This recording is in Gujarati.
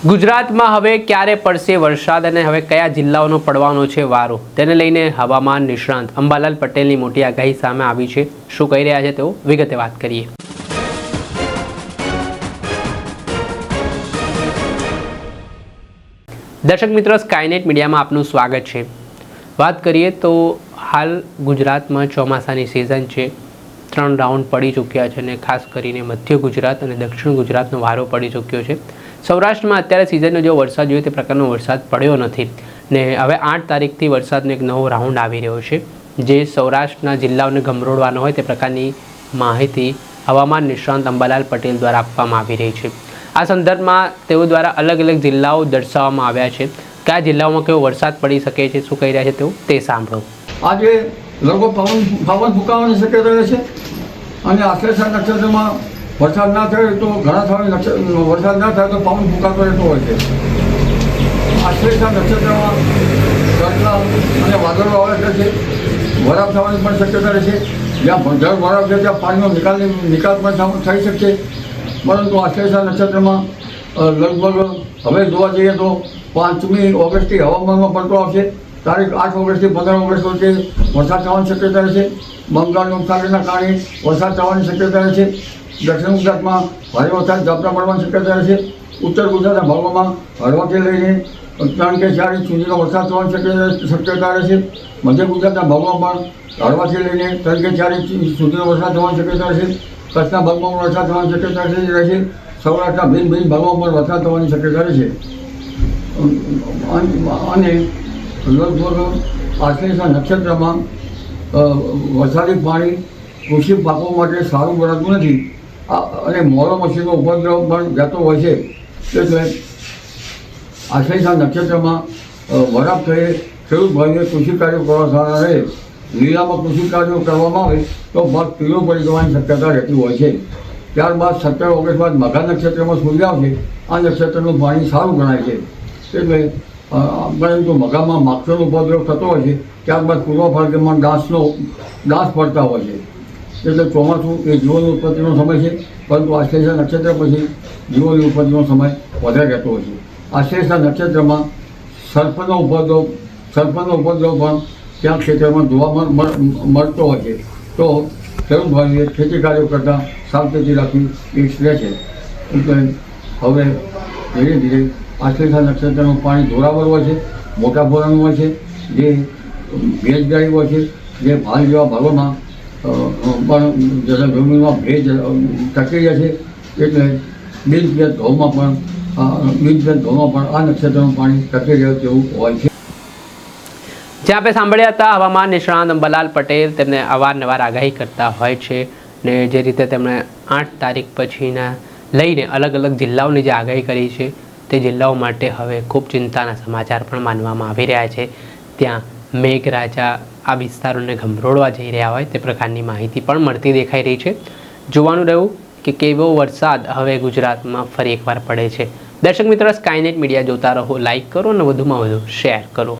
ગુજરાતમાં હવે ક્યારે પડશે વરસાદ અને હવે કયા જિલ્લાઓનો પડવાનો છે વારો, તેને લઈને હવામાન નિષ્ણાંત અંબાલાલ પટેલની મોટી આગાહી સામે આવી છે। શું કહી રહ્યા છે તેઓ વિગતે વાત કરીએ। દર્શક મિત્રો, સ્કાયનેટ મીડિયામાં આપનું સ્વાગત છે। વાત કરીએ તો હાલ ગુજરાતમાં ચોમાસાની સિઝન છે। 3 રાઉન્ડ પડી ચૂક્યા છે અને ખાસ કરીને મધ્ય ગુજરાત અને દક્ષિણ ગુજરાતનો વારો પડી ચૂક્યો છે। સૌરાષ્ટ્રમાં અત્યારે સિઝનનો જો વરસાદ જોઈએ તે પ્રકારનો વરસાદ પડ્યો નથી ને હવે 8 તારીખથી વરસાદનો એક નવો રાઉન્ડ આવી રહ્યો છે, જે સૌરાષ્ટ્રના જિલ્લાઓને ગમરોડવાનો હોય તે પ્રકારની માહિતી હવામાન નિષ્ણાંત અંબાલાલ પટેલ દ્વારા આપવામાં આવી રહી છે। આ સંદર્ભમાં તેઓ દ્વારા અલગ અલગ જિલ્લાઓ દર્શાવવામાં આવ્યા છે। કયા જિલ્લાઓમાં કેવો વરસાદ પડી શકે છે, શું કહી રહ્યા છે તેઓ તે સાંભળો। આજે લગભગ પવન ફૂંકાવાની શક્યતા રહે છે અને આશ્લેષા નક્ષત્રમાં વરસાદ ના થાય તો ઘણા સમય વરસાદ ના થાય તો પવન ફૂંકાતો રહેતો હોય છે। આશ્લેષા નક્ષત્રમાં ગરલા અને વાદળો આવે છે, વરાપ થવાની પણ શક્યતા રહે છે। જ્યાં જળ વરાપ છે ત્યાં પાણીનો નિકાલ પણ થઈ શકશે, પરંતુ આશ્લેષા નક્ષત્રમાં લગભગ હવે જોવા જઈએ તો 5મી ઓગસ્ટથી હવામાનમાં પડતો આવશે। તારીખ 8 ઓગસ્ટથી 15 ઓગસ્ટ વચ્ચે વરસાદ થવાની શક્યતા રહે છે। બંગાળની ઉપસાગરના કારણે વરસાદ થવાની શક્યતા રહે છે। દક્ષિણ ગુજરાતમાં ભારે વરસાદ ઝાપટા પડવાની શક્યતા રહે છે। ઉત્તર ગુજરાતના ભાગોમાં હળવાથી લઈને 3 કે 4 ઇંચ સુધીનો વરસાદ થવાની શક્યતા રહે છે। મધ્ય ગુજરાતના ભાગોમાં પણ હળવાથી લઈને 3 કે 4 ઇંચ સુધીનો વરસાદ થવાની શક્યતા રહે છે। કચ્છના ભાગમાં પણ વરસાદ થવાની શક્યતા રહે છે। સૌરાષ્ટ્રના ભિન્ન ભાગોમાં પણ વરસાદ થવાની શક્યતા રહે છે અને લગભગ આશ્લેષા નક્ષત્રમાં વરસાદી પાણી કૃષિ પાકો માટે સારું ગણાતું નથી અને મોરો મચ્છીનો ઉપદ્રવ પણ જતો હોય છે। એટલે આશ્લેષા નક્ષત્રમાં વરાપ થયે ખેડૂત ભાઈને કૃષિ કાર્યો કરવા સારા રહે। લીલામાં કૃષિ કાર્યો કરવામાં આવે તો ભાગ પીળો પડી જવાની શક્યતા રહેતી હોય છે। ત્યારબાદ 17 ઓગસ્ટ બાદ મઘા નક્ષત્રમાં સૂર્ય આવશે। આ નક્ષત્રનું પાણી સારું ગણાય છે, એટલે પરંતુ મઘામાં માખીનો ઉપદ્રવ થતો હોય છે। ત્યારબાદ પૂર્વ ભાગમાં ડાસ પડતા હોય છે, એટલે ચોમાસું એ જીવોની ઉત્પત્તિનો સમય છે, પરંતુ આશ્લેષા નક્ષત્ર પછી જીવોની ઉત્પત્તિનો સમય વધારે રહેતો હોય છે। આશ્લેષા નક્ષત્રમાં સર્પનો ઉપદ્રવ પણ ત્યાં ક્ષેત્રમાં જોવા મળતો હોય છે, તો ખેડૂત ભાઈએ ખેતી કાર્યો કરતાં સાવચેતી રાખવી એ રહે છે। એટલે હવે ધીરે ધીરે આશ્લેષા નક્ષત્રનું પાણી જોરાવર હોય છે, મોટા ભોરાનું હોય છે, જે ભેજદારી હોય છે, જે ભાલ જેવા ભાગોમાં પણ જમીનમાં ભેજ ટકી રહે છે। એટલે બીજભેદ ઘઉંમાં પણ આ નક્ષત્રનું પાણી ટકી રહે તેવું હોય છે। જ્યાં આપણે સાંભળ્યા હતા હવામાન નિષ્ણાંત અંબાલાલ પટેલ, તેમને અવારનવાર આગાહી કરતા હોય છે ને જે રીતે તેમણે 8 તારીખ પછીના લઈને અલગ અલગ જિલ્લાઓની જે આગાહી કરી છે તે જિલ્લાઓ માટે હવે ખૂબ ચિંતાના સમાચાર પણ માનવામાં આવી રહ્યા છે। ત્યાં મેઘરાજા આ વિસ્તારોને ગમરોડવા જઈ રહ્યા હોય તે પ્રકારની માહિતી પણ મળતી દેખાઈ રહી છે। જોવાનું રહ્યું કે કેવો વરસાદ હવે ગુજરાતમાં ફરી એકવાર પડે છે। દર્શક મિત્રો, સ્કાયનેટ મીડિયા જોતા રહો, લાઇક કરો અને વધુમાં વધુ શેર કરો।